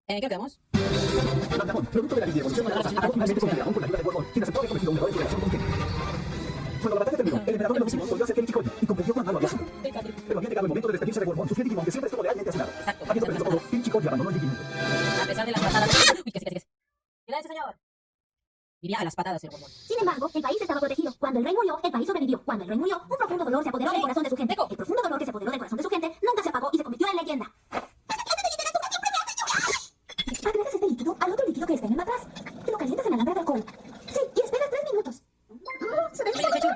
¿Qué quedamos? Magdamón, producto de la evolución de la raza, atacó finalmente con Dragón con la ayuda de Gorgon, quien aceptó haber cometido un error en su relación con Kenny. Cuando la batalla terminó, el emperador de los Digimon volvió a ser Kenny Chikori y comprendió cuán malo había sido. Pero había llegado el momento de despedirse de Gorgon, su fiel Digimon que siempre estuvo lealmente a su lado. Exacto. Habiendo perdido todo, Kenny Chikori abandonó el Digimundo. A pesar de las patadas. Uy, ¿qué es? ¿Qué le hace, señor? Iría a las patadas, el Gorgon. Sin embargo, el país estaba protegido. Cuando el rey murió, el país sobrevivió. Cuando el rey murió, un profundo dolor se apoderó del corazón de su gente. El profundo dolor que se apoderó del corazón de su gente nunca se apagó y se convirtió en leyenda. Agregas este líquido al otro líquido que está en el matraz. Lo calientas en alambre de alcohol. Sí, y esperas 3 minutos. Se ve Oye, Chechu.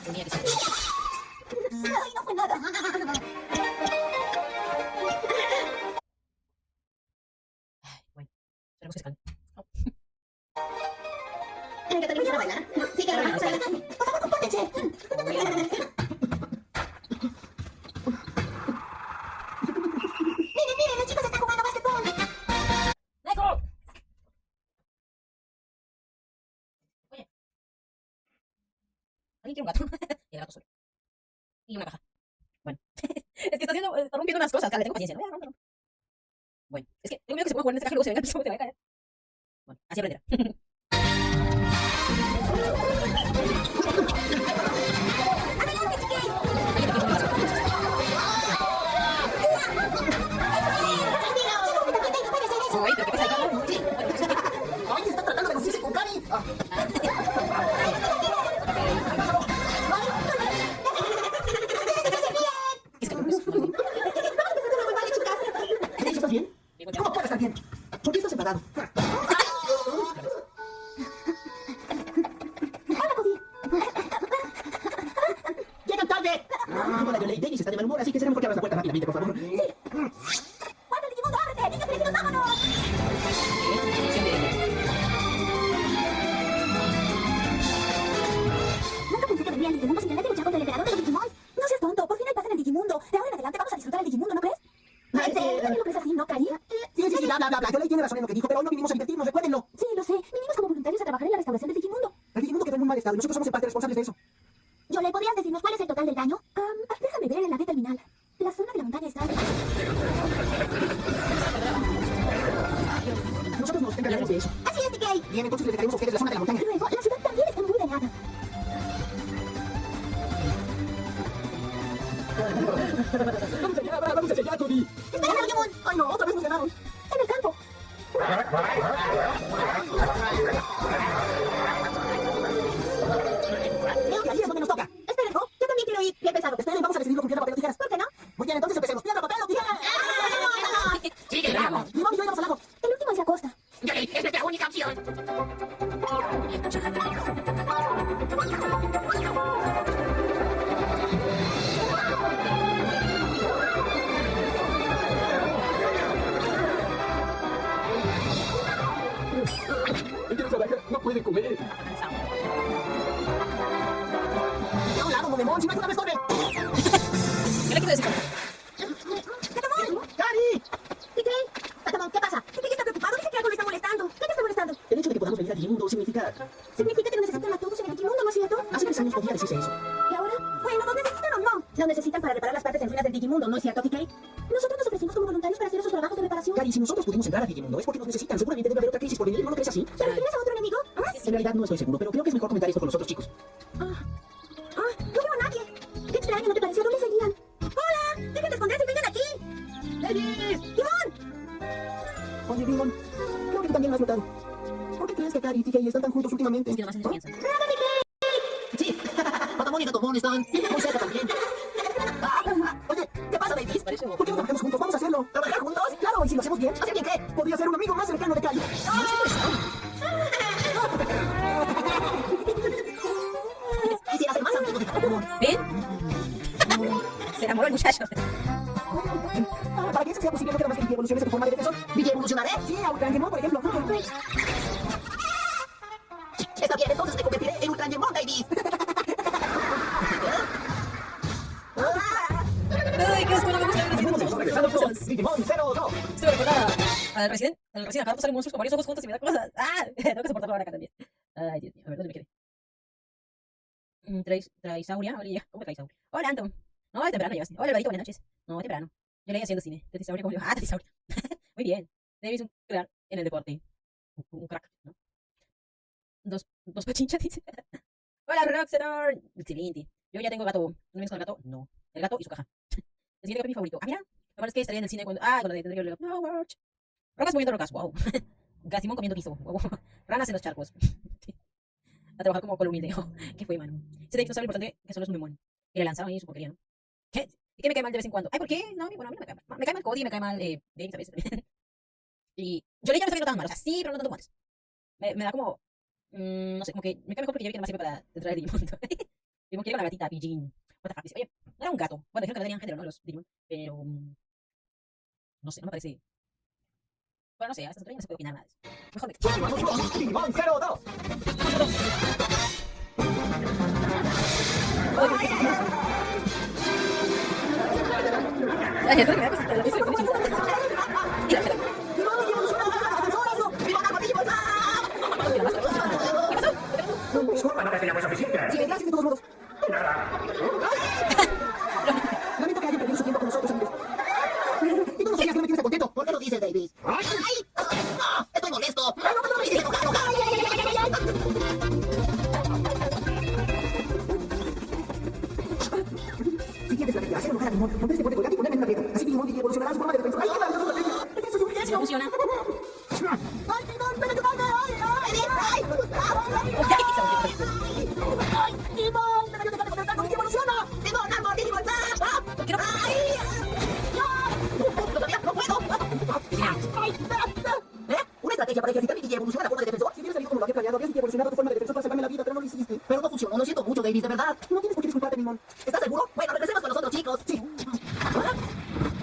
Tenía que ser. Ay, no fue nada. Ay, bueno. Esperemos que se calme. ¿Tienen que terminar a bailar? Sí, que vamos a bailar. Por favor, compórtense. Miren, los chicos están jugando básquetbol. ¡Neko! Oye. ¿Alguien quiere un gato? Y el gato solo. Y una caja. Bueno. Es que está rompiendo unas cosas, le tengo paciencia. No. Bueno, es que tengo miedo que se ponga a jugar en esta caja y luego se venga el piso y se va a caer. Bueno, así aprenderá. Uy, pero ¿qué pasa ahí? ¡Ay, está tratando de lucirse con Cari! ¿Estás bien? ¿Cómo puedes estar bien? ¿Por qué estás enfadado? ¡Llegan tarde! Hola, Yolei. Dennis está de mal humor, así que será mejor que abras la puerta rápidamente, por favor. ¡Cuándo el Digimundo ábrete! ¡Niños crecidos, vámonos! Nunca pensé que vendría el Digimundo sin tener que luchar contra el emperador de los Digimon. No seas tonto, por fin hay paz en el Digimundo. De ahora en adelante vamos a disfrutar el Digimundo, ¿no crees? ¿En serio lo crees así, no, Cari? Sí, bla. Yolei tiene razón en lo que dijo, pero hoy no vinimos a divertirnos, recuérdenlo. Sí, lo sé. Vinimos como voluntarios a trabajar en la restauración del Digimundo. El Digimundo quedó en muy mal estado y nosotros somos en parte responsables de eso. Yolei, ¿podrías decirnos cuál es el total del daño? Déjame ver en la B terminal. La zona de la montaña está... Nosotros nos encargaremos de eso. Así es, DK. Bien, entonces les dejaremos a ustedes la zona de la montaña. Luego, la ciudad también está muy dañada. Vamos hacia allá, Cody. ¡Espera, Digimon! Ay, no, otra vez nos ganaron. ¡En el campo! Creo que ahí es donde nos toca. Esperen, yo también quiero ir. Bien pensado. Esperen, vamos a decidirlo con piedra, papel o tijeras. ¿Por qué no? Muy bien, entonces empecemos. Piedra, papel o tijeras. Sigue, bravo. Limón y yo íbamos al lago. El último es la costa. Es nuestra única opción. Quiero trabajar, no puede comer. A un lado, Monemón, si no hay una vez corre. ¿Qué le quiero decir? ¡Patamón! ¡Cari! DK, Patamón, ¿qué pasa? DK está preocupado. Dice que algo le está molestando. ¿Qué te está molestando? El hecho de que podamos venir al Digimundo significa... Significa que nos necesitan a todos en el Digimundo, ¿no es cierto? Hace 3 años podía decirse eso. ¿Y ahora? Bueno, ¿nos necesitan o no? Nos necesitan para reparar las partes en ruinas del Digimundo, ¿no es cierto, DK? Nosotros nos ofrecimos como voluntarios para hacer esos trabajos de reparación. Cari, si nosotros pudimos entrar al Digimundo es porque nos necesitan. Seguramente debe haber otra crisis por venir, ¿no lo crees así? ¿Te refieres a otro enemigo? En realidad no estoy seguro, pero creo que es mejor comentar esto con los otros chicos. No veo a nadie. Qué extraño, ¿no te parece? ¿A dónde seguían? ¡Hola! ¡Dejen de esconderse y vengan aquí! ¡Dennis! ¡Timón! Oye, Limón, creo que tú también lo has notado. ¿Por qué crees que Cari y TK están tan juntos últimamente? Es que nomás en eso piensan. Sí, Patamón y Gatomón están muy cerca también. Oye, ¿qué pasa, babies? Parece ¿Por qué no trabajamos juntos? ¿Vamos a hacerlo? ¿Trabajar juntos? Claro, y si lo hacemos bien, ¿hacer bien qué? Podría ser un amigo más cercano de Cari. Quisiera ser más amigo de Gatomón. ¿Ven? Se enamoró el muchacho. Para que eso sea posible, no queda más que Vicky evolucione su forma de defensor. ¿Vicky evolucionaré? Sí, a Ultrañemon, por ejemplo. Está bien, entonces me convertiré en Ultrañemon, babies. Ay, qué asco, no me gusta ver Estamos regresando con Digimon 02. Estoy recordada al recién acá salen monstruos con varios ojos juntos y me da cosas. ¡Ah! Tengo que soportarlo ahora acá también. Ay, Dios mío, a ver, ¿dónde me quedé? Traisauria, hola, ¿cómo Traisauria? Hola, Anton. No, es temprano llevas. Hola, Alvarito, buenas noches. No, es temprano. Yo leí haciendo cine. Traisauria, ¿cómo le va? Ah, Traisauria. Muy bien. David es un crack en el deporte. Un crack, ¿no? Dos pachinchas, dice. Hola, Roxanor. Excelente. Yo ya tengo gato. ¿No vienes con el gato? No. El gato y su caja. El siguiente gato es mi favorito. Ah, mira. Lo es que estaría en el cine cuando. Ah, cuando tendría que ver. No, watch. Rocas moviendo rocas. Wow. Gasimón comiendo piso. Wow. Ranas en los charcos. A trabajar como columnista. Oh, ¿qué fue, mano? Ese Dave no sabe lo importante que solo es un memón. Y le lanzaron ahí su porquería, ¿no? ¿Qué? ¿Y qué me cae mal de vez en cuando? Ay, ¿por qué? No, bueno, a mí no me cae mal. Me cae mal Cody, me cae mal Dave, ¿sabes? Y yo ya no está viendo tan mal. O sea, sí, pero no tanto como antes. Me da como. No sé, como que me cae mejor porque ya vi que no más sirve para traer el Digimon. Digimon quiere con la gatita, Pidgein. What the fuck, dice, oye, no era un gato. Bueno, dijeron que no tenían género, ¿no? Los Digimon. Pero. No sé, no me parece. Bueno, no sé, a esta altura ya no se puede opinar nada de eso. Mejor de que. Digimon 02. Ay, entonces me da cosita, lo hice con chiquita. Mira, espera. ¿Qué pasó? Disculpa, no te teníamos suficiente. Sí, gracias de todos modos. Lamento que hayan perdido su tiempo con nosotros, amigos. Y tú no sabías que no me tienes contento. ¿Por qué lo dices, Davis? ¡Ay! ¡No! ¡Estoy molesto! ¡No me dices enojado! Si quieres la hacer enojar a Digimon, romper este puente colgante y ponerme en una grieta. Así Digimon evolucionará su forma de defensa. ¡Ay, qué maravilloso estrategia! Si no funciona. ¡Ay, Timón, ven a ayudarme! ¡Ay, ay! ¡Ay, Timón, ven a ayudarme con el tango que evoluciona! ¡Timón, amor, Digimon! Quiero. ¡Ay! ¡Todavía no puedo! ¡Ay! ¿Una estrategia para ejercitar mi Digi evolucionar a forma de defensor? Si hubieras salido como lo había planeado, habrías Digi evolucionado tu forma de defensor para salvarme la vida, pero no lo hiciste. Pero no funcionó, lo siento mucho, Davis, de verdad. No tienes por qué disculparte, Mimon. ¿Estás seguro? Bueno, regresemos con los otros chicos. Sí.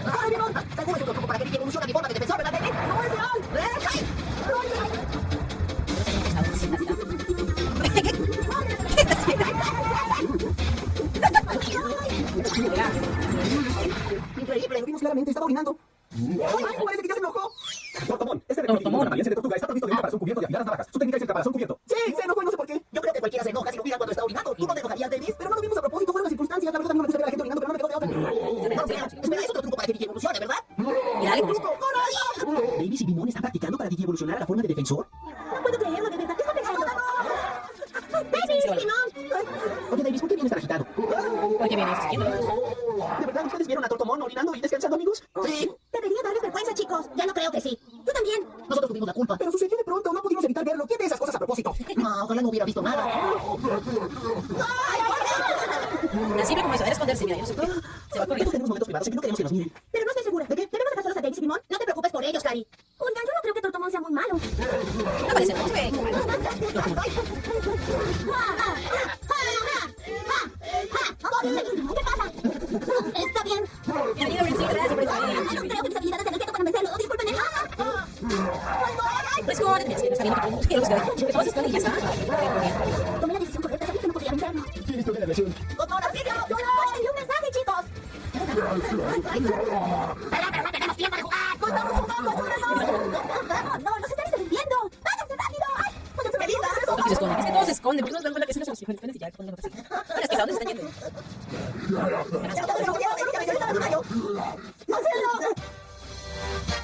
¡Ay, Mimon! Seguro es otro truco para que Digi evolucione a mi forma de defensor, ¿verdad, Davis? ¡No es real! ¡Ay! ¿Qué estás haciendo? Increíble, lo vimos claramente, estaba orinando. ¡Ay, parece que ya se enojó! Tortomón, este reptil con apariencia de tortuga está provisto de un caparazón cubierto de afiladas navajas. Su técnica es el caparazón cubierto. Sí, se enojó y no sé por qué. Yo creo que cualquiera se enoja si lo mira cuando está orinando. ¿Tú no te enojarías, Davis? Pero no lo vimos a propósito, fueron las circunstancias. La verdad, a mí no me gusta ver a la gente orinando, pero no me quedó de otra. No lo creo. Espera, es otro truco para que Digi evolucione, ¿verdad? Y dale con eso. ¿Davis y Dimon están practicando para Digi evolucionar a la forma de defensor? No puedo creerlo, de verdad. ¿Qué está pensando? ¡Davis, Timón! Oye, Davis, ¿por qué vienes tan agitado? Porque viene asistiendo. ¿De verdad ustedes vieron a Tortomón orinando y descansando, amigos? Sí. Debería darles vergüenza, chicos. Ya no creo que sí. Tú también. Nosotros tuvimos la culpa. Pero sucedió de pronto, no pudimos evitar verlo. ¿Quién ve esas cosas a propósito? No, ojalá no hubiera visto nada. Así ve como eso, era esconderse, mira, yo no sé qué. Se va Todos corriendo. tenemos momentos privados en que no queremos que nos miren. Pero no estoy segura. ¿De qué? ¿Debemos dejar solos a Davis y Timón? No te preocupes por ellos, Cari. Oigan, yo no creo que Tortomón sea muy malo. No parece, no se ve. ¿Qué pasa? Está bien. Mira, sí, gracias por eso. No creo que mis habilidades de respeto puedan vencerlo. Disculpen. Pues como, mira, sí, no está viendo que los que todos se esconden y ya está. Tomé la decisión correcta. Sabía que no podía vencerlo. Listo de la lesión. ¡Doctor, auxilio! ¡Envíe un mensaje, chicos! ¡Pero no tenemos tiempo de jugar! ¡Estamos jugando, ¡No, nos están interrumpiendo! ¡Váyanse rápido! ¡Ay! ¡Váyanse rápido! ¿Por qué se esconden? Es que todos se esconden, pero no se dan cuenta que si no se los esconden y ya esconden otra cosa. Bueno, es que ¿a dónde se están yendo?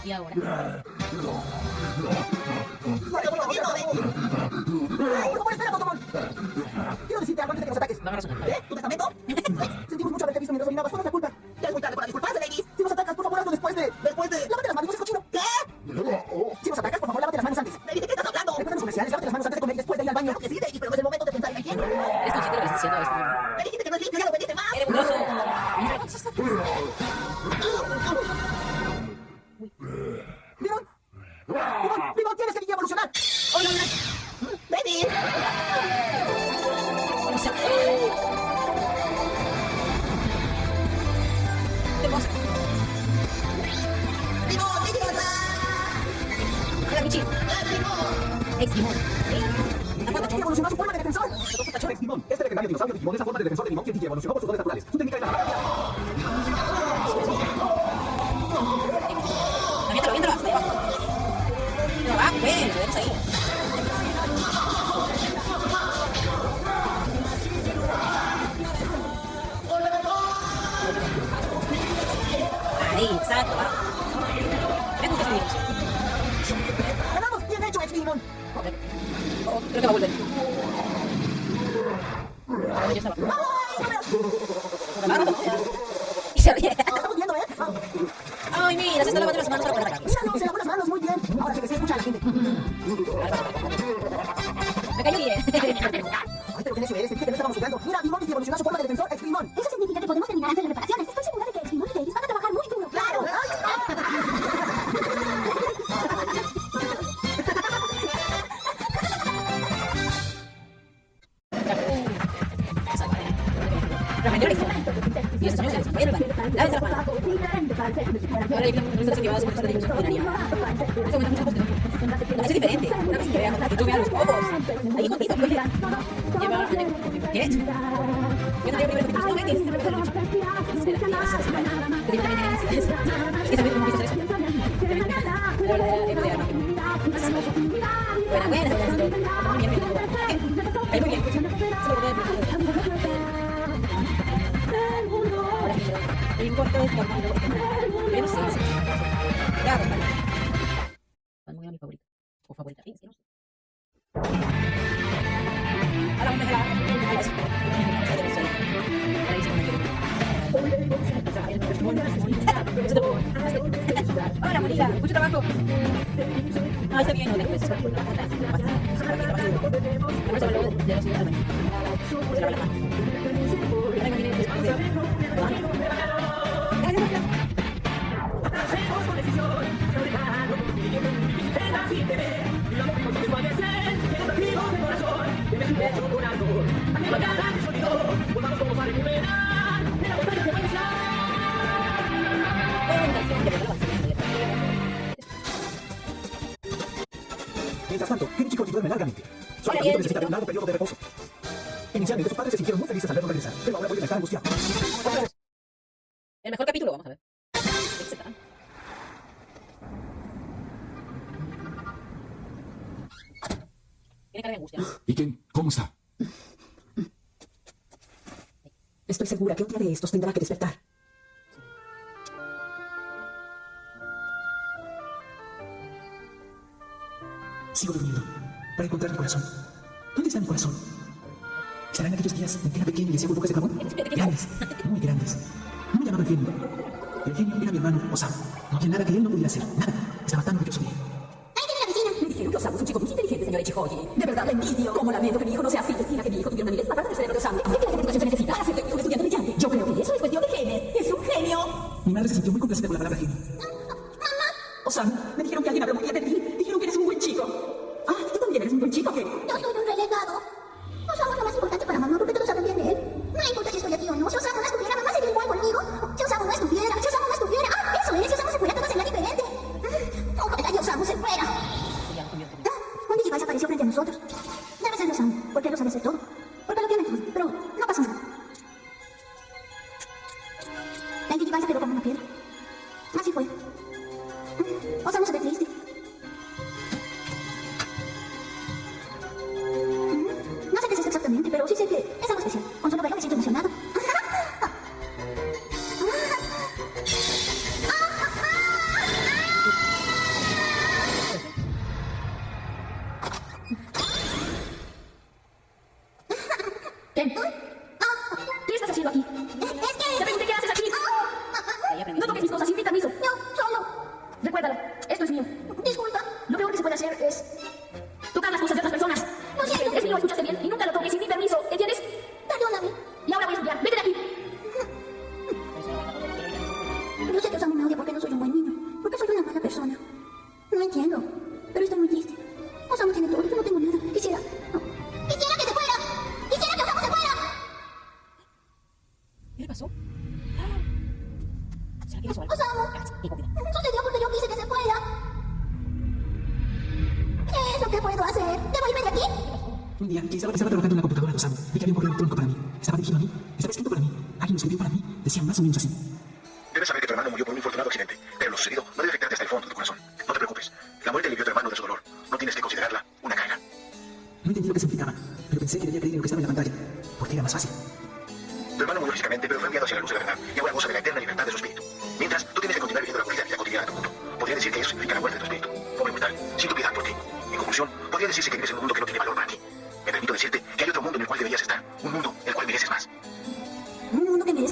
Y ahora. Por favor, espera, Tortomón. Quiero decirte algo antes de que nos ataques. No me razón. ¿Tu testamento? Sentimos mucho haberte visto mientras orinabas. ¿Cuál es la culpa? Ya es muy tarde para disculparse, Davis. Si nos atacas, por favor, hazlo después de... ¡Lávate las manos, no seas cochino! ¿Qué? Si nos atacas, por favor, lávate las manos antes. Davis, ¿de qué estás hablando? Recuerda los comerciales, lávate las manos antes de comer y después de ir al baño. Claro que sí, Davis, pero no es el momento de pensar en la higiene. Eres consciente de lo que estás diciendo. Me dijiste que no es limpio, ya lo pediste más. Eres mugroso. Mira lo que hiciste. ¿Vieron? ¡Vieron! ¡Tienes que Digi evolucionar! ¡Hola, hola! ¡Davis! No sé. ¿Qué pasa? Hola, Michi. Ex Dimon. Digi evolucionó su forma de defensor. Ex Dimon, este legendario dinosaurio Digimon es la forma de defensor de Digimon que Digi evolucionó por sus dones naturales. Su técnica es la maravilla. Aviéntalo, hasta ahí abajo. No, va, ven, lo dejas ahí. Exacto, va. Me gusta ese virus. ¡Ganamos! ¡Bien hecho, X-Demon! Oh, creo que va a volver. Bueno, yo estaba. Va roto. Y se ríe. Estamos viendo, ¿eh? Ay, mira, se está lavando las manos para poder atacar. Míralo, se lavó las manos muy bien. Ahora que se escucha a la gente. Me cayó bien. Ay, pero qué necio eres, te dije que no estábamos jugando. Mira, Dimon evolucionó a su forma de defensor, X-Demon. Eso significa que podemos terminar antes de las reparaciones. Estoy segura de que X-Demon y Davis van a trabajar muy duro. ¡Claro! Realmente eres. Y esos años eres. Voy a robar. Lávense las manos. Ahora hay que estar activadas con esta de disciplinaria. En este momento muchas cosas que no. Es diferente. Una vez que veamos que tú veas los ojos. Ahí contigo. Lleva a ¿qué? Yo no veo primero que no metes. El corto es normal, pero sí, sí. Ya, pues, vale. ¿Cuál es mi favorito? ¿O favorita? Sí, sí, no sé. Ahora vamos a dejar hola, Mónica, mucho trabajo. No, está bien, no, después es porque la nota basta. Luego de los ciudadanos. Se lava la mano. Ahora imaginen después de... Mientras tanto, Ken y Chico duermen largamente. Su alojamiento necesita de un largo periodo de reposo. Inicialmente sus padres se sintieron muy felices al verlo regresar, pero ahora vuelven a estar angustiados. El mejor capítulo, vamos a ver. Etcétera. Tiene cara de angustia. ¿Y Ken, cómo está? Estoy segura que un día de estos tendrá que despertar. Sigo durmiendo para encontrar mi corazón. ¿Dónde está mi corazón? ¿Estará en aquellos días en que era pequeño y hacía burbujas de jabón? Grandes, muy grandes. No me llamaban genio. El genio era mi hermano, Osamu. No había nada que él no pudiera hacer. Nada. Estaba tan orgulloso de él. ¡Ahí tiene la vecina! Me dijeron que Osamu es un chico muy inteligente, señora Ichihoji. De verdad, la envidio. Como lamento que mi hijo no sea así. Destina que mi hijo tuviera una niñez matando el cerebro de Osamu. ¿Qué clase de educación se necesita para ser un estudiante brillante? Yo creo que eso es cuestión de genes. ¡Es un genio! Mi madre se sintió muy complacida con la palabra genio. Osamu, me dijeron que alguien habló muy bien de ti. Dijeron que eres un buen chico. Ah, ¿tú también eres un buen chico, qué? Yo soy un relegado. Osamu es lo más importante para mamá porque todos hablan bien de él. No le importa si estoy aquí o no. Si Osamu no estuviera, mamá sería igual conmigo. Si Osamu no estuviera, si Osamu no estuviera. ¡Ah, eso es! Si Osamu se fuera, todo sería diferente. Ojalá que Osamu se fuera. Un Digivice apareció frente a nosotros. Debe ser Osamu, porque él lo sabe hacer todo. Porque lo tiene todo, pero no pasa nada. El Digivice quedó como una piedra. Así fue. Osamu se ve triste. No sé qué es eso exactamente, pero sí sé que es algo especial. Con solo verlo me siento emocionado. ¿Qué? ¿Qué estás haciendo aquí? Es que... Te pregunté qué haces aquí. No toques mis cosas sin mi permiso. No, solo. Recuérdalo, esto es mío. Disculpa. Lo peor que se puede hacer es tocar las cosas de otras personas. Lo siento. Es mío, escuchaste bien. Y nunca lo toques sin mi permiso. ¿Entiendes? Perdóname. Y ahora voy a estudiar. Vete de aquí. Yo sé que Osamu me odia porque no soy un buen niño. Porque soy una mala persona. No entiendo. Pero estoy muy triste. Osamu tiene todo. Yo no tengo nada. Quisiera que se fuera. Quisiera que Osamu se fuera. ¿Qué le pasó? ¿Será que hizo algo? Osamu. Sucedió porque yo quise que se fuera. ¿Qué es lo que puedo hacer? ¿Debo irme de aquí? Un día, quien estaba trabajando en la computadora de Osamu, vi que había un correo electrónico para mí. Estaba dirigido a mí. Estaba escrito para mí. Alguien lo escribió para mí. Decía más o menos así. Debes saber que tu hermano murió por un infortunado accidente, pero lo sucedido no debe afectarte hasta el fondo de tu corazón. No te preocupes. La muerte alivió a tu hermano de su dolor. No tienes que considerarla una carga. No entendí lo que significaba, pero pensé que debía creer en lo que estaba en la pantalla, porque era más fácil. Tu hermano murió físicamente, pero fue enviado hacia la luz de la verdad y ahora goza de la eterna libertad de su espíritu. Mientras, tú tienes que continuar viviendo la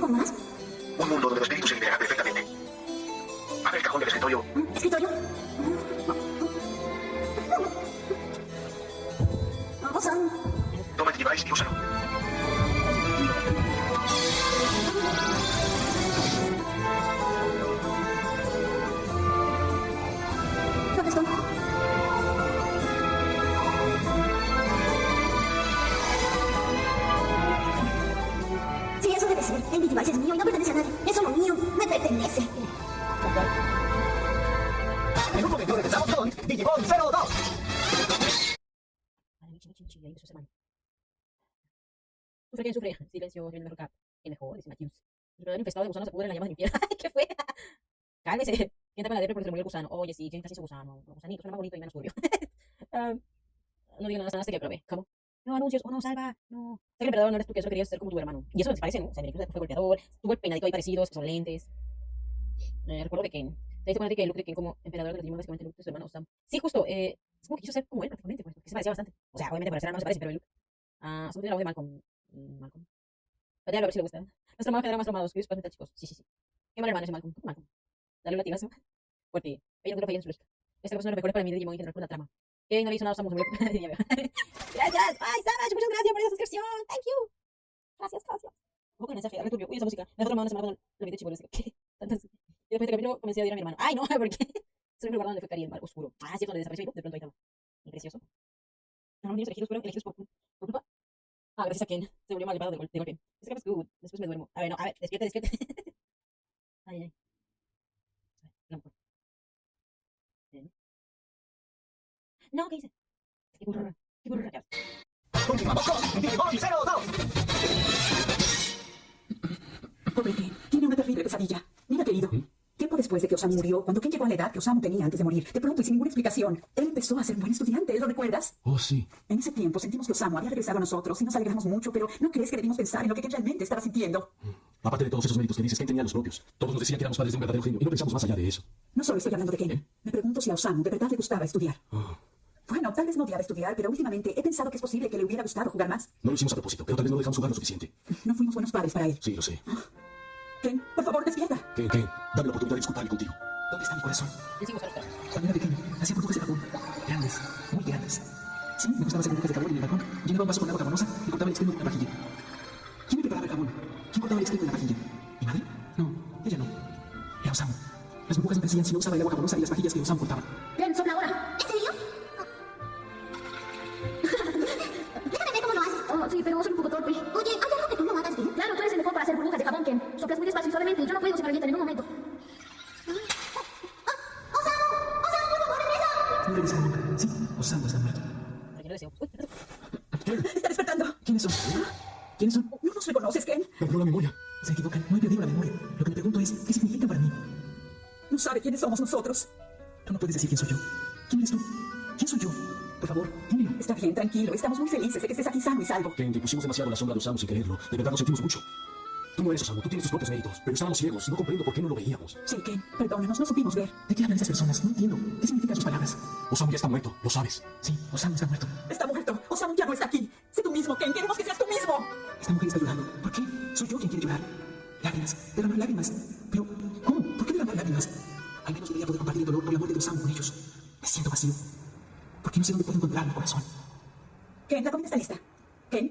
con más? Un mundo donde los espíritus se liberarán perfectamente. Abre el cajón del escritorio. ¿Escritorio? Osamu. Toma el device y úsalo. ¿Dónde estoy? Sí, eso debe ser. El device es mío y no pertenece a nadie. Es solo mío. Me pertenece. En un momento regresamos con Digimon 02. Vale, michi, ahí empezó esa mano. Sufre, ¿quién sufre? Silencio, soy el mejor cap. El mejor, dice Matthews. El verdadero infestado de gusanos se pudre en la llama de mi piel. ¿Qué fue? Cálmese. ¿Quién tapa la depre porque se murió el gusano? Oye, sí, ¿quién casi hizo gusano? Los gusanitos, suena más bonito y menos turbio. No digan nada hasta que probé. ¿Cómo? No, anuncios, no, salva, no. Sé que el emperador no eres tú, que solo querías ser como tu hermano. Y eso no te parece, ¿no? O sea, incluso fue golpeador, tuvo el peinadito ahí parecido, que son lentes. Recuerdo de Ken. Te diste cuenta de que el look de Ken como emperador de los Digimon básicamente el look de su hermano Osamu. Sí, justo, es como que quiso ser como él prácticamente, pues, porque se parecía bastante. O sea, obviamente para ser hermano se parece, pero el look. Osamu tiene la voz de Malcolm. Malcolm. Pero a ver si le gusta. Nuestro hermano genera más tramados, Chris, para chicos. Sí. Qué mal hermano ese Malcolm. Malcolm. Dale un latigazo. Fuerte. Ella no falla en su lista. Esta cosa no recuerda para mí de Digimon en general con la trama. Que no le hizo nada a Osamu, se murió. Gracias. Ay, Savage, muchas gracias por esa suscripción. Thank you. Gracias. Ojo con el mensaje, returbio. Uy, esa música. Me dejó hermano semana con el video chivo. ¿Qué? Tantas. Y después de este capítulo comencé a odiar a mi hermano. Ay, no, porque soy el lugar donde fue Cari, el mar oscuro. Cierto, donde desapareció Hito, de pronto ahí estaba. Y precioso. No, niños elegidos fueron elegidos por culpa. Gracias a Ken. Se volvió malvado de golpe. Este cap es good. Después me duermo. A ver, despierte. Ay. No, ¿qué hice? Qué burra. Continuamos con Digimon 02. Pobre Ken, tiene una terrible pesadilla. Mira, querido. Tiempo después de que Osamu murió, cuando Ken llegó a la edad que Osamu tenía antes de morir, de pronto y sin ninguna explicación, él empezó a ser un buen estudiante. ¿Lo recuerdas? Oh, sí. En ese tiempo sentimos que Osamu había regresado a nosotros y nos alegramos mucho, pero ¿no crees que debimos pensar en lo que Ken realmente estaba sintiendo? Aparte de todos esos méritos que dices, Ken tenía los propios. Todos nos decían que éramos padres de un verdadero genio y no pensamos más allá de eso. No solo estoy hablando de Ken. Me pregunto si a Osamu de verdad le gustaba estudiar. Oh. Bueno, tal vez no odiaba estudiar, pero últimamente he pensado que es posible que le hubiera gustado jugar más. No lo hicimos a propósito, pero tal vez no dejamos jugar lo suficiente. No fuimos buenos padres para él. Sí, lo sé. Ken, por favor, despierta. Ken, dame la oportunidad de disculparme contigo. ¿Dónde está mi corazón? Yo sigo buscando. Cuando era pequeño, hacía burbujas de jabón. Grandes, muy grandes. Sí, me gustaba hacer burbujas de jabón en el balcón. Llenaba un vaso con agua jabonosa y cortaba el extremo de una pajilla. ¿Quién me preparaba el jabón? ¿Quién cortaba el extremo de la pajilla? ¿Mi madre? No, ella no. Era Osamu. Las burbujas no crecían si no usaba el agua jabonosa y las pajillas que Osamu cortaba. Ren, sopla ahora. ¿En serio? Déjame ver cómo lo haces. Oh, sí, pero soy un poco torpe. Oye, ¿hay algo que tú no hagas bien? Claro, tú eres el mejor para hacer burbujas de jabón, Ken. Soplas muy despacio y suavemente y yo no puedo, se me revientan en un momento. No regresará nunca. Sí, Osamu está muerto. Pero yo lo deseo. Uy, Está despertando. ¿Quiénes son? ¿Quiénes son? No nos reconoces, Ken. Perdió la memoria. Se equivocan. No he perdido la memoria. Lo que me pregunto es, ¿qué significan para mí? No sabe quiénes somos nosotros. Tú no puedes decir quién soy yo. ¿Quién eres tú? ¿Quién soy yo? Por favor, dímelo. Está bien, tranquilo. Estamos muy felices de que estés aquí sano y salvo. Ken, te pusimos demasiado la sombra de Osamu sin quererlo. De verdad lo sentimos mucho. Tú no eres Osamu, tú tienes tus propios méritos. Pero estábamos ciegos. No comprendo por qué no lo veíamos. Sí, Ken, perdónanos, no supimos ver. ¿De qué hablan esas personas? No entiendo. ¿Qué significan sus palabras? Osamu ya está muerto, lo sabes. Sí, Osamu está muerto. Está muerto. Osamu ya no está aquí. Sé tú mismo, Ken. Queremos que seas tú mismo. Esta mujer está llorando. ¿Por qué? Soy yo quien quiere llorar. Lágrimas. Derramar lágrimas. Pero, ¿cómo? ¿Por qué derramar lágrimas? Al menos debería poder compartir el dolor por la muerte de Osamu con ellos. Me siento vacío. Porque no sé dónde puedo encontrar mi corazón. Ken, la comida está lista. Ken.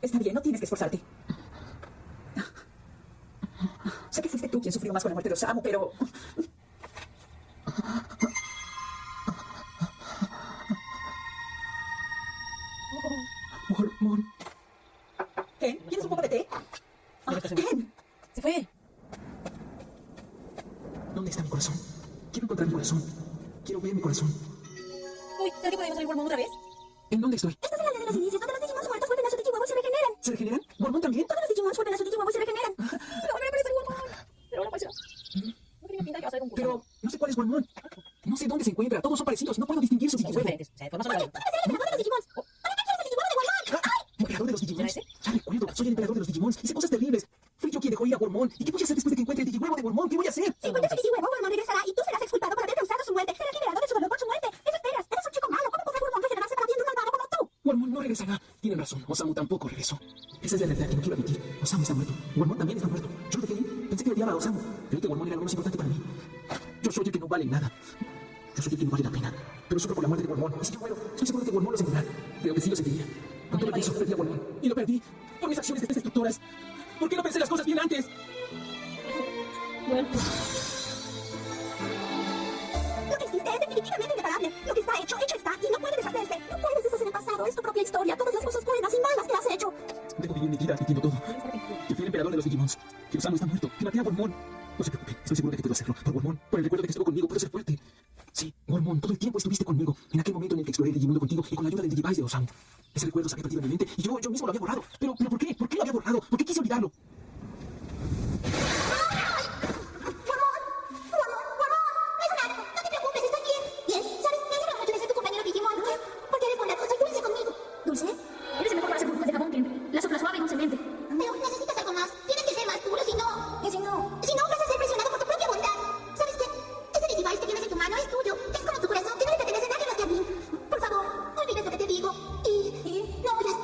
Está bien, no tienes que esforzarte. Sé que fuiste tú quien sufrió más con la muerte de Osamu, pero... Mormón. Ken, ¿quieres un poco de té? Ken, se fue. ¿dónde está mi corazón? Quiero encontrar mi corazón. Quiero ver mi corazón. Uy, ¿será que podemos salir por otra vez? ¿En dónde estoy? Estás en la aldea de los inicios, donde los Digimon muertos vuelven a su Digihuevo y se regeneran. ¿Se regeneran? ¿Mormón también? Todos los Digimon vuelven a su Digihuevo y se regeneran. Pero me parece Wormón. Pero no puede ser. No tenía pinta que va a ser un gusano. Pero no sé cuál es Mormón. No sé dónde se encuentra. Todos son parecidos. No puedo distinguir su Son Digihuevo. diferentes. O sea, de forma son Tú debes ser el emperador de los Digimon. ¿Para qué quieres el Digihuevo de Wormón? ¿Emperador de los Digimons? ¿Será ese? Ya recuerdo. Soy el emperador de los Digimons. Hice cosas terribles. Fui yo quien dejó ir a Wormón. ¿Y qué voy a hacer después de que encuentre el Digihuevo de Wormón? ¿Qué voy a hacer? Si encuentras su Digihuevo, Wormón regresará y tú serás exculpado por haber causado su muerte. Serás liberado de su dolor por su muerte. Eso esperas. Eres un chico malo. ¿Cómo podrá Wormón regenerarse para bien de un malvado como tú? Wormón no regresará. Tienen razón. Osamu tampoco regresó. Esa es la realidad que no quiero admitir. Osamu está muerto. Wormón también está muerto. Yo lo dejé ir. Pensé que odiaba a Osamu. Creí que Wormón era lo menos importante para mí. Yo soy el que no vale nada. Yo soy el que no vale la pena. Pero sufro por la muerte de Wormón. Y si yo muero, estoy seguro de que Wormón lo sentirá. Creo que sí lo sentiría. Con todo el peso perdí a Wormón. Y lo perdí por mis acciones destructoras. ¿Por qué no pensé las cosas bien antes? Bueno. Lo que existe es definitivamente imparable. Lo que está hecho, hecho está y no puede deshacerse. No puedes deshacer el pasado. Es tu propia historia. Todas las cosas buenas y malas que has hecho. Debo vivir mi vida admitiendo todo. Que fui el emperador de los Digimons. Que Osamu está muerto. Que maté a Wormón. No se preocupe. Estoy seguro de que puedo hacerlo. Por Wormón. Por el recuerdo de que estuvo conmigo. Puedo ser fuerte. Sí, Wormón. Todo el tiempo estuviste conmigo. En aquel momento en el que exploré el Digimundo contigo y con la ayuda del Digivice de Osamu. Ese recuerdo se había perdido en mi mente y yo mismo lo había borrado. Pero ¿por qué? ¿Por qué lo había borrado? ¿Por qué quise olvidarlo? ¿Dulce? Eres el mejor para hacer burbujas de jabón, Ken. La sopla suave y dulcemente. Pero necesitas algo más. Tienes que ser más puro, si no vas a ser presionado por tu propia bondad. ¿Sabes qué? Ese Digivice que tienes en tu mano es tuyo. Es como tu corazón, que no le pertenece a nadie más que a mí. Por favor, olvida lo que te digo. Y no huyas.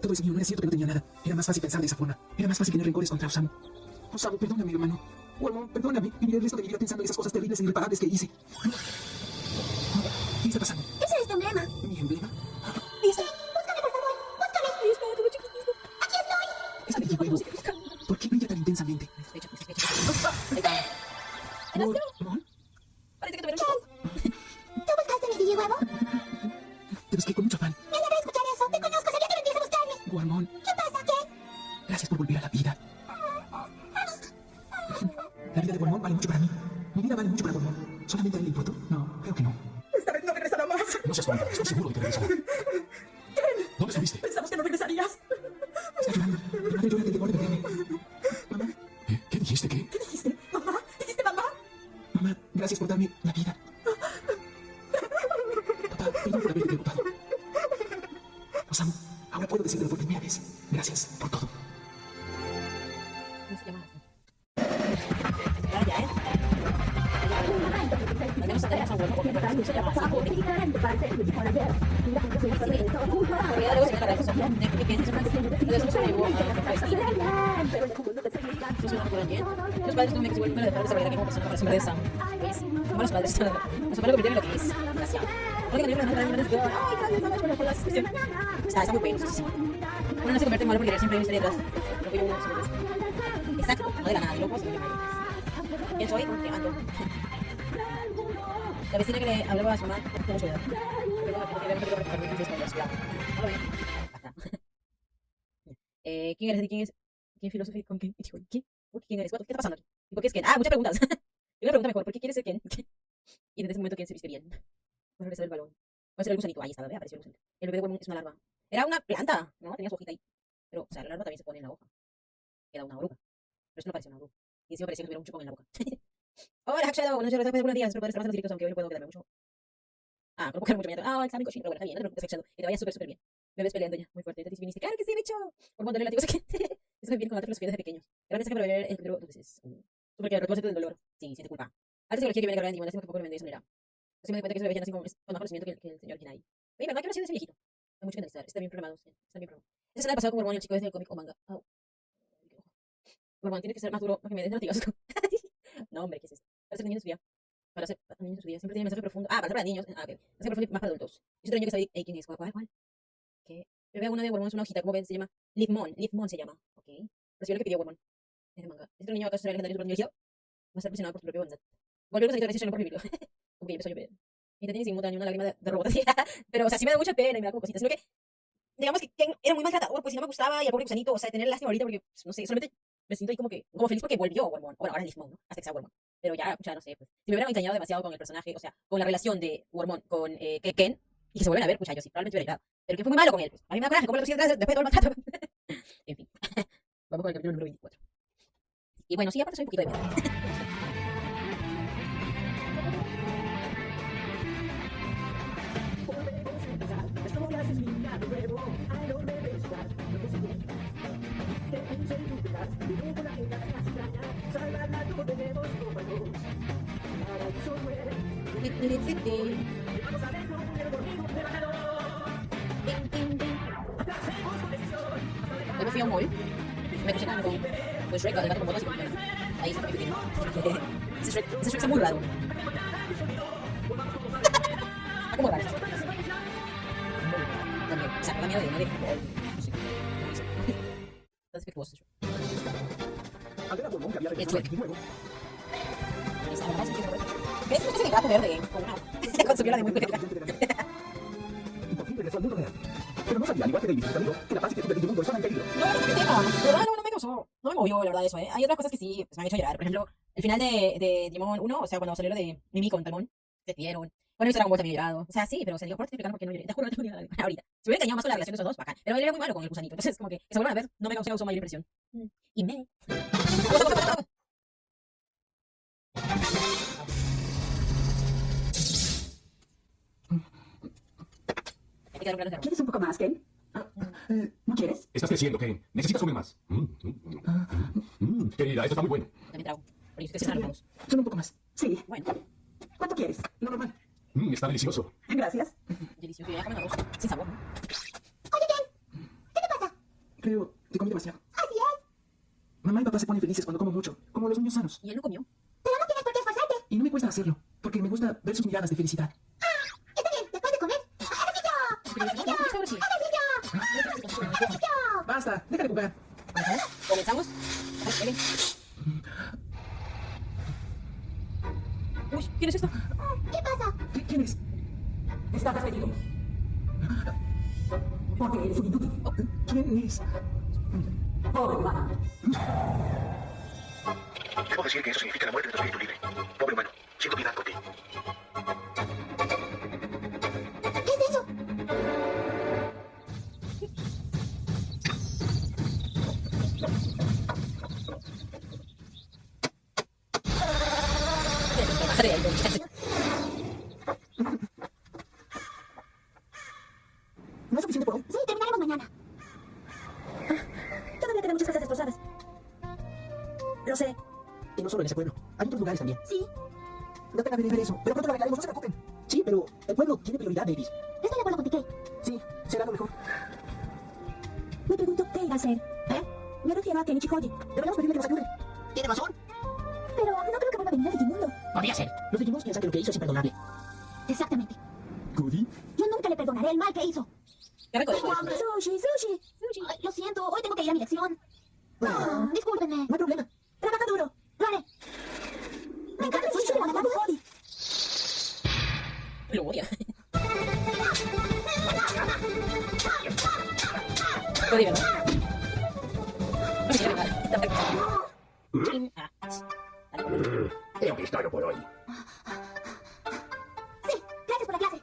Todo es mío, no era cierto que no tenía nada. Era más fácil pensar de esa forma. Era más fácil tener rencores contra Osamu. Osamu, perdóname, hermano. Wormón, perdóname. Viviré el resto de mi vida pensando en esas cosas terribles e irreparables que hice. ¿Qué está pasando? Ese es tu emblema. ¿Mi emblema? Sí, búscame, por favor. Búscame. Ahí está, todo chiquitito. Aquí estoy. Es Digihuevo. ¿Por qué brilla tan intensamente? Ahí está. ¿Wormón? Parece que tuvieron un ¿Tú buscaste mi Digihuevo? Te busqué con mucho afán. Me alegra escuchar eso. Te conozco. Sabía que vendrías a buscarme. Wormón, ¿Qué pasa, qué? gracias por volver a la vida. La vida de Wormón vale mucho para mí. Mi vida vale mucho para Wormón. ¿Solamente a él le importó? No, creo que no. Esta vez no regresará más. No seas tonta, estoy seguro de que regresará. ¿Dónde estuviste? Pensamos que no regresarías. Está llorando. Mi madre llora de temor de perderme. Mamá, ¿Qué dijiste? ¿Qué? ¿Qué dijiste? ¿Mamá? ¿Dijiste mamá? mamá, gracias por darme la vida. Papá, perdón por haberte preocupado. Osamu, ahora puedo decírtelo por primera vez. Gracias por todo. ¿Cómo se llama? Ahora ya, ¿eh? Al menos tenemos a Wormón porque para mí se llama así. Porque luego se me agarra de que piensas más. Entonces se me llevó a Palestina. No se me acuerdo bien. Los padres no me exigieron la desarrollar que como persona para encima de Sam. Malos padres. Los padres convirtieron en lo que es. Gracias. Oigan, yo no me ay, gracias, Sam, por la asociación. Está muy bueno, sí. Uno no se convierte en malo porque siempre hay una historia detrás. Lo que yo no sé. Exacto, no de la nada. Y luego se me ¿quién soy? Porque ando. La vecina que le hablaba a su mamá, ¿cómo se llama? Perdón, porque había perdido recuperar mi español, no lo ven. Acá. ¿Quién eres? ¿Quién es? ¿Quién filosofía? ¿Con quién? ¿Qué? ¿Quién eres? ¿Qué está pasando? ¿Y por qué es Ken? Ah, muchas preguntas. Una pregunta mejor, ¿por qué quieres ser Ken? Y desde ese momento Ken se viste bien. Va a regresar el balón. Va a ser el gusanito. Ahí está, ¿verdad? Apareció el gusanito. El bebé de Wormón es una larva. Era una planta, ¿no? Tenía su hojita ahí. Pero, o sea, la larva también se pone en la hoja. Queda una oruga. Pero esto no parecía una oruga. Y encima parecía que tuviera un chupón en la boca. Hola, Hackshadow. Buenos días, buenos días. Espero poder estar más en los directos, aunque hoy no puedo quedarme mucho. Ah, no puedo quedarme mucho mañana. Ah, examen cochino, pero bueno, está bien. No te preocupes, Hackshadow. Que te vaya súper bien. Me ves peleando ya. Muy fuerte. Entonces viniste. Claro que sí, bicho. Por un montón de relativos que... Eso me viene con la filosofía desde pequeños. Realmente saca para ver el futuro 2 veces. Súper que reconocerte del dolor. Sí, siente culpa. Alta psicología que viene a cargar en Digimon. Lástima que poco me de esa manera. Así me doy cuenta que ese bebé ya nace con más conocimiento que el señor Kinai. Oye, ¿verdad que no ha sido ese viejito? Hay mucho que analizar. Está bien programado. Está bien programado. Esa escena pasada con Wormón, el chico del cómic o manga. Oh. Wormón tiene que ser más duro para que me den noticias. No, hombre, ¿qué es esto? Para ser niño de su vida. Para ser niño de su vida. Siempre tiene mensaje profundo. Ah, para niños. Ah, ok. Mensaje profundo más para adultos. Yo otro niño que sabe quién es. ¿Cuál? ¿Qué? Bebé uno de Wormón es una hojita. ¿Cómo ven? Se llama Leafmon. Leafmon se llama. Ok. Recibió lo que pidió Wormón. Es de manga. Este niño acaso será legendario superuniverso. Va a ser presionado por su propia bondad. Volvió a salir a por vivirlo. Ok, empezó a llover. Y te tiene sin muta ni una lágrima de robot. Pero, o sea, sí me da mucha pena y me da como cositas. Sino que, digamos que Ken era muy maltratador, pues si no me gustaba y el pobre gusanito, o sea, tener lástima ahorita porque, pues, no sé, solamente me siento ahí como feliz porque volvió Wormón. Bueno, ahora Leafmon, ¿no? Hasta que sea Wormón. Pero ya, no sé, pues, si me hubieran engañado demasiado con el personaje, o sea, con la relación de Wormón con Ken, y que se vuelven a ver, pues yo sí, probablemente hubiera ayudado. Pero Ken fue muy malo con él, pues. A mí me da coraje, como lo consiguió después de todo el maltrato. En fin. Vamos con el capítulo número 24. Y bueno, sí, aparte soy un poquito de miedo. Me puse con Shrek, el gato con botas y con piernas. Ahí está mi pequeño. Ese Shrek está muy raro. Está como raro. También, o sea, da miedo de nadie. No sé. Está defectuoso ese Shrek. Al ver a Borbón que había Es regresado Shrek. de nuevo, Ahí está, la verdad es que ¿ves? Una especie de gato verde con una... con su viola de muy pequeña. y por fin regresó al mundo real. Pero no sabía, al igual que David y sus amigos, que la paz y quietud del mundo estaban en peligro. No, no me tema. De verdad, no me causó. No me movió, la verdad, eso, ¿eh? Hay otras cosas que sí pues, me han hecho llorar. Por ejemplo, el final de Digimon 1, o sea, cuando salió lo de Mimi con Talmón, se despidieron. Bueno, Dragon Ball también he llorado. O sea, sí, pero se dio por explicando por qué no lloré. Te juro, no tengo ni idea de ahorita. Si me hubiera engañado más con la relación de esos dos, bacán. Pero él era muy malo con el gusanito. Entonces, como que se vuelvan a ver, no me causó mayor impresión. Y me. Hay que dar un gran ¿Quieres un poco más, Ken? ¿No quieres? Estás creciendo, Ken. Necesitas comer más. Querida, esto está muy bueno. También trago. Oye, ustedes se vamos. Solo un poco más. Sí. Bueno, ¿Cuánto quieres? Lo normal. Está delicioso. Gracias. delicioso. Ya comen arroz. Sin sabor, ¿no? Creo que comí demasiado. Así es. Mamá y papá se ponen felices cuando como mucho, como los niños sanos. Y él no comió. Pero no tienes por qué esforzarte. Y no me cuesta hacerlo, porque me gusta ver sus miradas de felicidad. Está bien, después de comer. Basta, deja de jugar. ¿Comenzamos? Dale. Uy, ¿quién es esto? ¿Qué pasa? ¿Quién es? Estás despedido. Porque eres un inútil. ¿Quién es? Pobre humano. Debo decir que eso significa la muerte de tu espíritu libre. Pobre humano, siento piedad por ti. ¿Qué es eso? Madre del Dios. ¿No es suficiente por hoy? Sí, terminaremos mañana. Todavía quedan muchas casas destrozadas. Lo sé. Y no solo en ese pueblo. Hay otros lugares también. Sí, No tenga que ver eso. Pero pronto lo arreglaremos, no se preocupen. Sí, pero el pueblo tiene prioridad, Davis. estoy de acuerdo con Tikei. Sí, será lo mejor. Me pregunto qué irá a hacer. ¿Eh? Me refiero a Kenichi Koji. Deberíamos pedirle que nos ayude. Tiene razón. Pero no creo que vuelva a venir al Digimundo. Podría ser. Los Digimons piensan que lo que hizo es imperdonable. Exactamente. ¿Cody? Yo nunca le perdonaré el mal que hizo. Qué rico Tengo esto. hambre. Sushi. Ay, lo siento, hoy tengo que ir a mi lección. Discúlpenme. No hay problema. Trabaja duro. Lo haré. Me encanta el sushi de la mamá. Lo odia. Lo digo, ¿no? No sé, ya me Creo que es todo por hoy. Sí, gracias por la clase.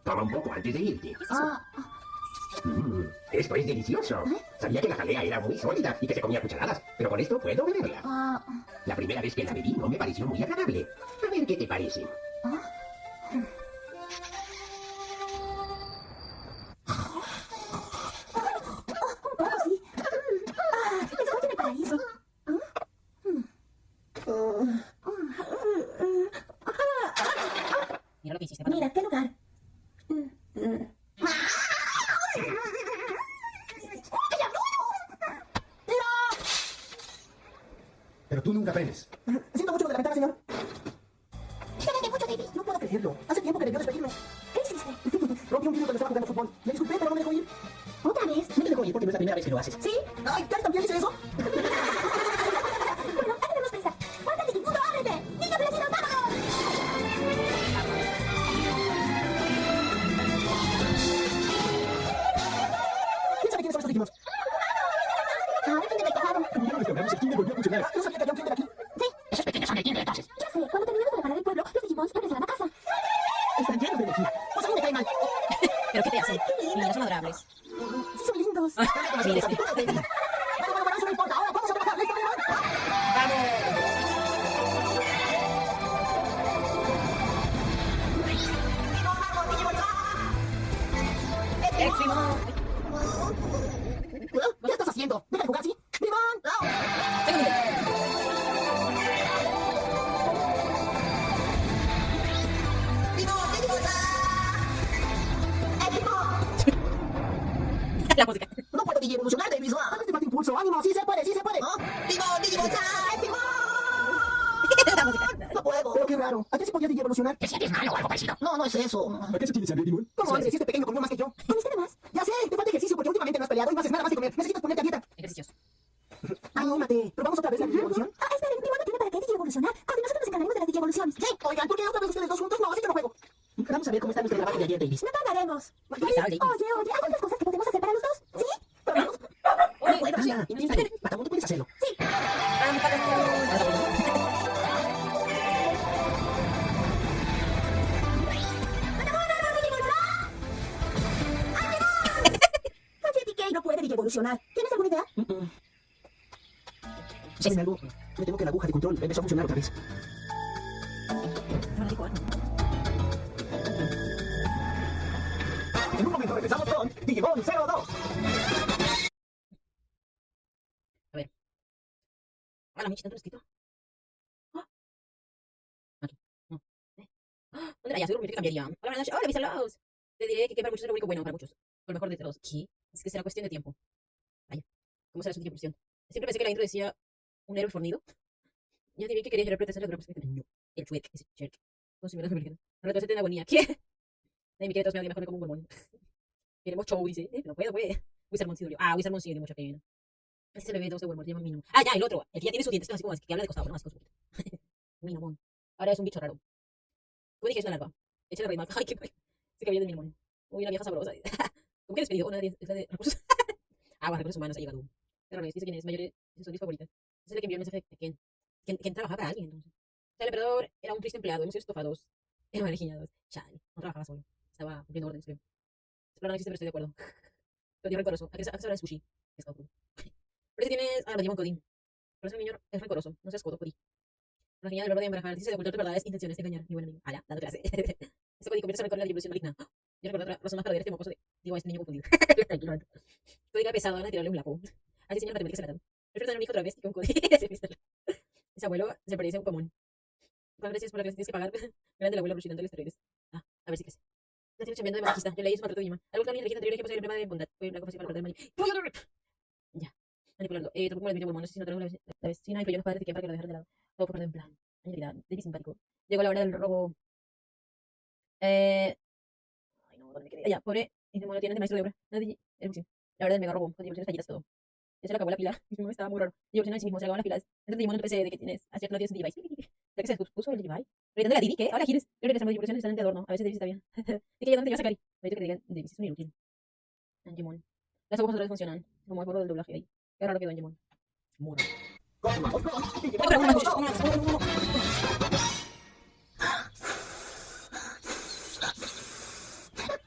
Toma un poco antes de irte. Ah, Esto es delicioso. Sabía que la jalea era muy sólida y que se comía a cucharadas, pero con esto puedo beberla. La primera vez que la bebí no me pareció muy agradable. A ver qué te parece. un poco sí. Me escucho en el paraíso. Mira lo que hiciste. Mira, qué lugar. Pero tú nunca aprendes. Siento mucho lo de la ventana, señor. Espérate mucho, Davis. No puedo creerlo. Hace tiempo que debió despedirme. ¿Qué hiciste? Rompí un vidrio cuando estaba jugando fútbol. Le disculpé, pero no me dejó ir. ¿Otra vez? No te dejó ir porque no es la primera vez que lo haces. ¿Sí? Ay, ¿Cari también dice eso? Bueno, ahí debemos pensar. ¡Fuerte, Digimundo, ábrete! ¡Niños vecinos, vámonos! ¿Quién sabe quiénes son estos Digimons? Ahora entiende el pasado. Como ya lo restauramos, el kinder volvió a funcionar. No sabía que había un kinder aquí. Sí, Esos pequeños son el kinder entonces. ya sé. Cuando terminemos de reparar el pueblo, los Digimons regresarán a casa. Están llenos de energía. Pues a mí me cae mal. ¿Pero qué te hacen? Niños son adorables. Sí son lindos. Mira, este. Bueno, eso no importa. Ahora vamos a trabajar. ¿Listo, Digimon? ¿Qué estás haciendo? Deja de jugar, ¿sí? ¡Digimon! Tengo un intento. La música. No puedo digievolucionar, Davis. Tal vez te falta impulso. ¡Ánimo! ¡Sí se puede! ¡Sí se puede! ¿Ah? Digimon Time, Digimon. La música. No puedo. Pero qué raro. ¿A qué se podía digievolucionar? ¿Te sientes mal o algo parecido? No, no es eso. ¿A qué se tiene hambre, Digimon? ¿Cómo, Andrés? Si este pequeño comió más que yo. ¿Comiste de más? Ya sé, te falta ejercicio porque últimamente no has peleado y no haces nada más que comer. Necesitas ponerte a dieta. Ejercicios. Anímate. ¿Probamos otra vez la digievolución? Esperen, Digimon no tiene para qué digievolucionar. Cody, nosotros nos encargaremos de las digievoluciones. Sí, oigan, ¿por qué otra vez ustedes dos juntos? No, así que no juego. Vamos a ver cómo está nuestro trabajo de ayer, Davis. No tardaremos. ¿Qué sabe, Davis? Oye, ¿hay otras cosas que podemos hacer para los dos? ¿Sí? No puedo, sí. Vaya, inténtalo. Patamo, tú puedes hacerlo. Oye, DK no puede digievolucionar. ¿Tienes alguna idea? ¿Saben algo? Me temo que la aguja de control empezó a funcionar otra vez. En un momento regresamos con Digimon 02. Hola, Mitch, ¿tanto escrito? Aquí. No. ¿Dónde era? Ya, seguro que cambiaría. Hola, buenas noches. Hola, mis alados. Te diré que para muchos es lo único bueno para muchos. O lo mejor de todos. ¿Qué? Es que será cuestión de tiempo. Vaya. ¿Cómo será su distribución? Siempre pensé que la intro decía un héroe fornido. Yo diría que quería generar protestas, pero no. El chuec, ese cherk. Consumidor americano. Ahora te vas a tener agonía. ¿Qué? Nadie me quiere, todos me odian mejor como un huevón. Queremos show, dice. No puedo, pues. Wizard Monsidio. Ah, Wizard Monsidio, mucha pena. Así se le ve dos de Walmart, llama Minimon. Ah, ya, el otro. El que ya tiene sus dientes, así como que habla de costado, ¿no? Así con su boquita. Minimon. Ahora es un bicho raro. ¿Cómo dije? Es una larva. Échale rey mal. Ay, qué mal. Se cabía de Minimon. Uy, una vieja sabrosa. ¿Cómo que despedido? Una es la de recursos. Recursos humanos ha llegado. Pero no, dice quién es. Mayor son mis favoritas. Es el que envió el mensaje de Ken trabajaba para alguien, entonces. O sea, el emperador era un triste empleado. Hemos sido estofados. Eran originales. Chale. No trabajaba solo. Estaba cumpliendo órdenes, creo. Pero no existe, pero estoy de acuerdo. Pero dio rencoroso. ¿A qué se habla de sushi? Pescado crudo. Por eso tienes a Digimon Cody. Por eso el niño es rencoroso. No seas codo, Cody. La genial del verbo de embarajar. Dice de ocultar tus verdades intenciones de engañar. Mi buen amigo. Ala, dando clase. Este Cody convierte a rencor en la divulgación maligna. Yo recuerdo otra razón más para odiar este mocoso de... Digo, a este niño confundido. Cody era pesado, van a tirarle un lapo. Así señor matemáticas se matan. Prefiero tener un hijo otra vez que un Cody. Ese abuelo se parece a un común. Gracias por la clase tienes que pagar. Grande el abuelo rushidando los esteroides. A ver si crece. La tiene chambeando de maquista. Yo leí su maltrato de Digimon. Algo también en el anterior ejemplo soy el problema de bondad. Fue blanco fácil para perder el ya. Manipularlo. Tampoco me admitió no sé si no tenemos la vecina, pero yo los padres te quieren para que lo dejaran de lado. Todo por perder en plan. Añadida. David simpático. Llegó la hora del robo. Ay, no, ¿dónde me quedé? Ya, pobre. Y se lo tienes de maestro de obra. Nadie. La hora del mega robo. Con diversiones talleras todo. Ya se le acabó la pila. Mi mamá estaba muy raro. Diversión en sí mismo. Se le acabaron las pilas. Entonces Digimon en tu PC de que tienes. Acierto no tienes un device. ¿Será que se puso el device? Gritando la Didi, ¿qué? Ahora gires. Yo regresamos de diversiones están de adorno. A veces David está bien. ¿De que ya dónde te vas a sacar? Me dicho que digan David es un inútil. Digimon. Las agujas otra vez funcionan. Como el borro del doblaje ahí. Qué raro quedó en Digimon. Muy raro.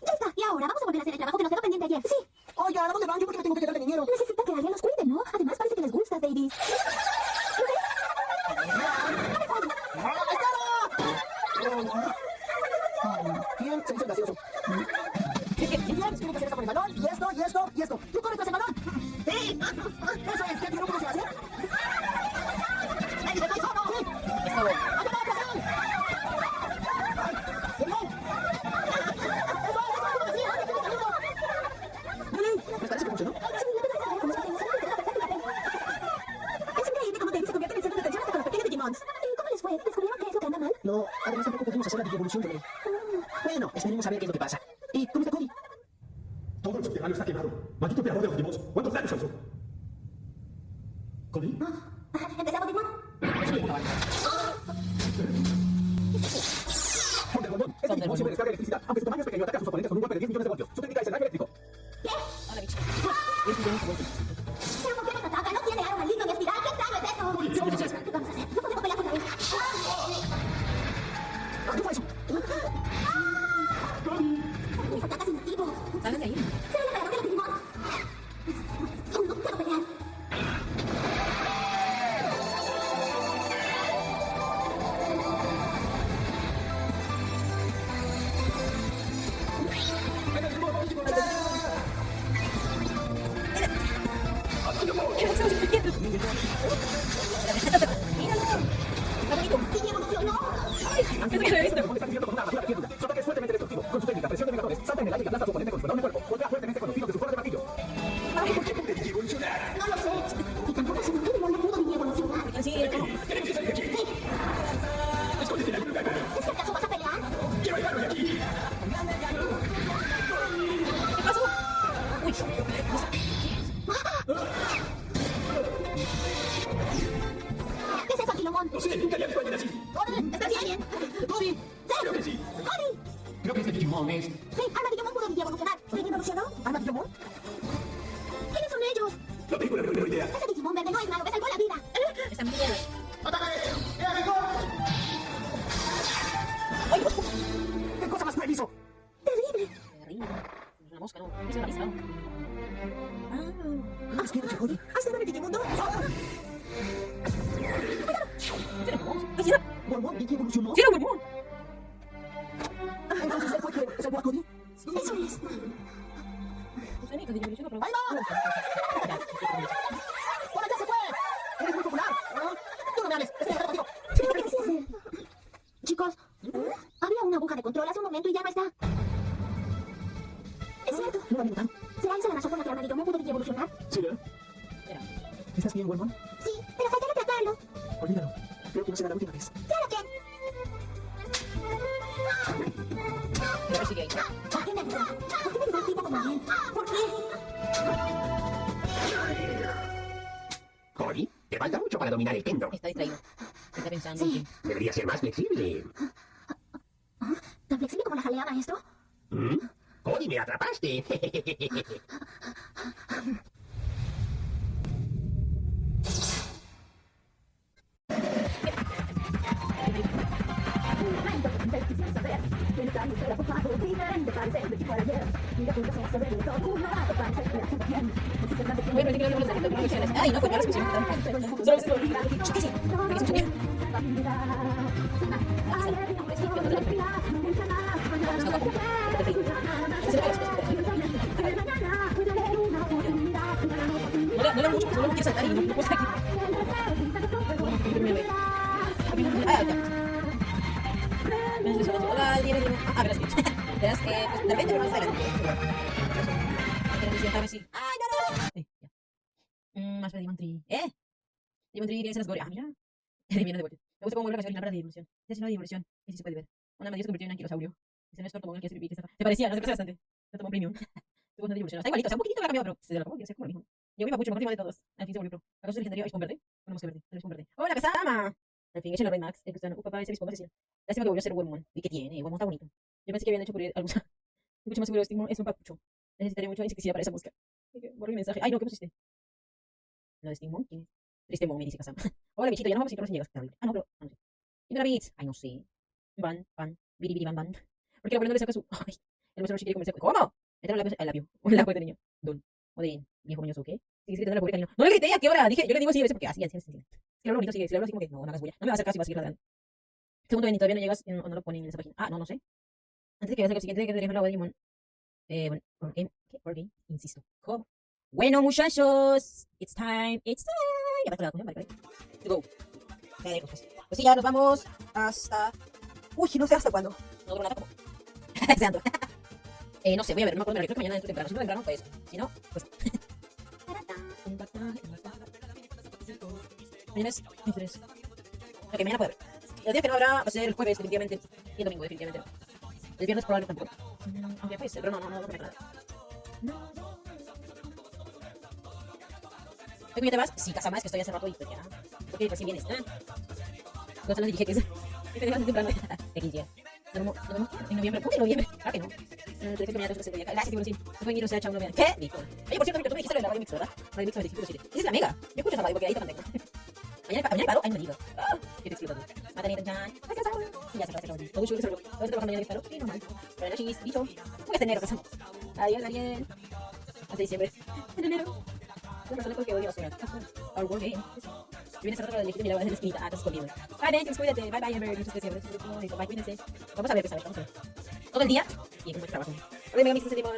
Ya está. Y ahora vamos a volver a hacer el trabajo que nos quedó pendiente ayer. Sí. Oiga, ¿a dónde van? Yo porque me tengo que quedar de niñero. Necesita que alguien los cuide, ¿no? Además parece que les gusta, Davis. ¿Quién se hizo gracioso? Bien, tiene que hacer esto con el balón, y esto, y esto, y esto. ¡Tú corre tras el balón! ¡Sí! ¡Eso es! ¿Qué? ¿No cómo se hace? ¡Ey, estoy solo! ¡Sí! Eso. ¡Ayuda a presión! ¿Me parece que funcionó? Es increíble cómo Davis se convierte en el centro de atención hasta con los pequeños Digimons. ¿Y cómo les fue? ¿Descubrieron qué es lo que anda mal? No, además tampoco pudimos hacer la digievolución de él. Bueno, esperemos a ver qué es lo que pasa. ¿Y cómo está Cody? Todo el subterráneo está quemado. Maldito emperador de los Digimons. ¿Cuántos daños causó? ¿Cody? ¿Empezamos, Digimon? Thunderboltón. Este Digimon siempre descarga electricidad. Aunque su tamaño es pequeño, ataca a sus oponentes con un golpe de 10 millones de voltios. Su técnica es el rayo eléctrico. Hola, bicho. Pero ¿por qué nos ataca? No tiene aro maligno ni espiral. ¿Qué extraño es esto? ¿Qué vamos a hacer? ¿Qué vamos a hacer? No podemos pelear contra él. ¿Qué fue eso? Ataca sin motivo. Salgan de ahí. Soy el emperador de los Digimon. No puedo pelear. Pensé que lo he visto. Está cubierto con una armadura de piedra. Su ataque es fuertemente destructivo. Con su técnica, presión de negadores, salta en el aire y aplasta a su oponente con su enorme cuerpo. Golpea fuertemente con los filos de su cola de martillo. ¿Qué es eso, Quilomón? No sé, nunca había visto a alguien así. Cody, ¿estás bien? Cody, Creo que sí. Cody. Creo que este Digimon es... Sí, Armadillomon pudo evolucionar. ¿Quién evolucionó? ¿Armadillomon? ¿Quiénes son ellos? No tengo la menor idea. Ese Digimon verde no es malo, me salvó la vida. Está muy bien. ¡Atacale! ¡Ay, Dios! ¡Qué cosa más cruel hizo! Terrible. Terrible. Es una mosca, ¿no? Es una avispa. ¿Has quedado, Cody? ¿Has dado el Digimundo? ¡Ay, sí era! ¿Gormón Digi evolucionó? ¡Sí era Gormón! Entonces él fue quien salvó a Cody. Eso es. No sé ni qué evolucionó, pero... ¡Ahí va! ¡Por allá se fue! ¡Eres muy popular! ¿No? ¡Tú no me hables! ¡Estoy de acuerdo contigo! Chicos, había una aguja de control hace un momento y ya no está. Es cierto. No lo había notado. ¿Será esa la razón por la que Armadillomon pudo evolucionar? ¿Será? Era. ¿Estás bien, Gormón? Sí, pero falta retratarlo. Olvídalo. Creo que no será la última vez. Claro que... Pero sigue ahí. ¿Por qué me ayudó? ¿Por qué me ayudó el tipo como a él? ¿Por qué? Cody, te falta mucho para dominar el Kendo. Está distraído. Está pensando en Sí. que... Debería ser más flexible. ¿Tan flexible como la jalea, maestro? ¿Mm? Cody, me atrapaste. Voy a repetir los números de promociones. ¡Ay, no! Pues ya los pusieron. Solo es el... Chiquísimo. Me hizo bien. No le mucho, solo quiero saltar y no puedo estar aquí. Ah, ya. Hola, dime. Ah, gracias. Verás, pues de repente más adelante. Pero sí. ¡Ay, no! Ya. Más para Demon Tree. Demon Tree tiene escenas gore. Ah, mira. Adivina de vuelta. Me gusta cómo vuelve a la palabra de evolución. Es una de evolución. Y sí se puede ver. Una madre se convirtió en un anquilosaurio. Ese no es Tortomón el que es pipí. Se parecía, no se parece bastante. Tortomón Premium. Tuvo una evolución. Está igualito, o sea, un poquito lo ha cambiado, pero se lo acabó de hacer como lo mismo. Yo mi papucho, mejor de todos. Al fin se volvió pro. ¿Acaso es legendario Ice Verde? Una mosca verde. El Ice Verde. ¡Hola, Kazama! Al fin, es el Rey Max. El gusano. Papá, ese Bispo asesino. Lástima que volvió a ser Wormmon. ¿Y qué tiene? Wormmon está bonito. Yo pensé que habían hecho por algo. Mucho más seguro de Stigmon es un papucho. Necesitaría mucho insecticida para esa mosca. Borré mi mensaje. Ay, no, ¿qué pusiste? ¿Lo de Stigmon? ¿Quién es? Tristemon, me dice Kazama. Hola, bichito, ya no vamos a ir, no llegas. Ah, no, pero no sé. ¿Y la bits? Ay, no sé. Van, biri, van. ¿Por qué la abuela no le saca su...? Ay, el maestro no quiere comerse... ¿Cómo? Entra el labio. Un lago de niño. Don. Odin. Viejo moñoso, ¿qué? Sigue gritando la pobre cariño. No le grité, ¿a qué hora? Dije, yo le digo así a veces porque así. Si lo hablo bonito, si lo hablo así como que no hagas bulla. No me va a hacer caso y vas a seguir ladrando. Segundo, Benny, todavía no llegas, no lo ponen en esa página. Ah, no sé. Antes de que veas el siguiente, que te dejo la Digimon. Bueno, ¿por qué? Insisto. ¿Cómo? Bueno, muchachos. It's time. Ya va a estar vale. To go. Pues sí, ya nos vamos hasta... Uy, no sé hasta cuándo. No duro nada como... Deseando. No sé, voy a ver, no me acuerdo, creo que mañana dentro temprano. Si no temprano, pues... Si no, pues... Mañana es 23. Ok, mañana puede haber. El día que no habrá va a ser el jueves, definitivamente. Y el domingo, definitivamente. El viernes probablemente tampoco. Aunque puede ser, pero no me nada. ¿Tú ya te vas? Sí, Kazama, es que estoy hace rato y pues ya. Porque recién vienes. ¿Cuáles son los dije que es? ¿Qué te dejas temprano? X ya. Nos vemos en noviembre. ¿Cómo que noviembre? Claro que no. Te dije que mañana te voy a gracias, Tiburón. Se pueden ir, o sea, chao, no vean. ¿Qué? Listo. Oye, por cierto, tú me dijiste lo de la Radio Mix, ¿verdad? Radio Mix 95.7. Esa es la mega. Yo escucho esa radio porque ahí te mantengo. Mañana paro. Ay, no digo. ¿Qué te explico tú? Matanita, chan. Ya se acabó. Todo chulo, todo trabajo mañana disparo. Sí, normal. Buenas noches, bicho. Voy a estar enero, Kazama. Adiós, Ariel. Hasta diciembre. En enero. Una persona porque odio hacer our world game. Vienes a tratar de elegir mi labor en la esquinita. Ah, te has escondido. Bye, Dentix, cuídate. Bye, Amber. Muchas gracias. Bye, cuídense. Vamos a ver, vamos a ver. Todo el día. Y con mucho trabajo. Radio Mega Mix ese tipo.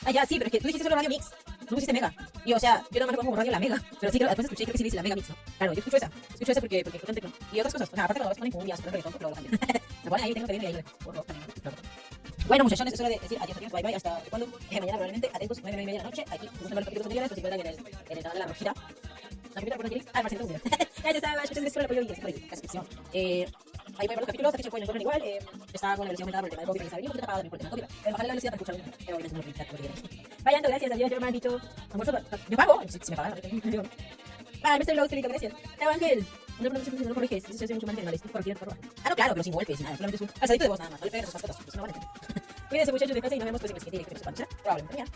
Ah, ya, sí, pero es que tú dijiste solo Radio Mix. No pusiste Mega. Y o sea, yo nada más lo pongo como Radio La Mega. Pero sí, después escuché, creo que sí dice La Mega Mix, ¿no? Claro, yo escucho esa porque fue con tecno. Y otras cosas. O sea, aparte cuando vas ponen cumbias, pero reggaetón, pero lo también. Me ponen ahí, tengo que pedirle ahí. Bueno, muchachones, es hora de decir adiós, bye, ¿hasta cuándo? Mañana probablemente, atentos, 9:30 de la noche, aquí, buscando los capítulos anteriores, pues igual en el canal de La Rojita. La primera por aquí, Marcelo. Gracias, Saba, muchas gracias por el apoyo y gracias por la suscripción. Ahí voy a ver los capítulos, aquí se pueden encontrar igual. Está con la versión aumentada por el tema del COVID, que sale bien poquito tapado también por el tema del COVID. Bajarle la velocidad para escucharlo, pero ahorita es muy limitado, porque vayan, gracias, adiós, yo me han dicho, almuerzo, yo pago, si me pagan, yo. Ah, Mr. Lowe, Felipe, gracias. Chao, Ángel. No lo corriges, si se hace mucho más animales, por aquí, por abajo. Ah, no, claro, pero sin golpes, nada, solamente es un alzadito de voz nada más, no le pegas a sus mascotas, pues no van a entender. Cuídense muchachos de casa y nos vemos pues en el siguiente directo, probablemente mañana.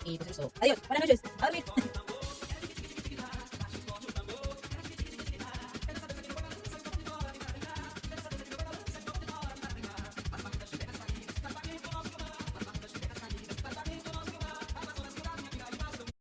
Y pues eso, adiós, buenas noches, a dormir.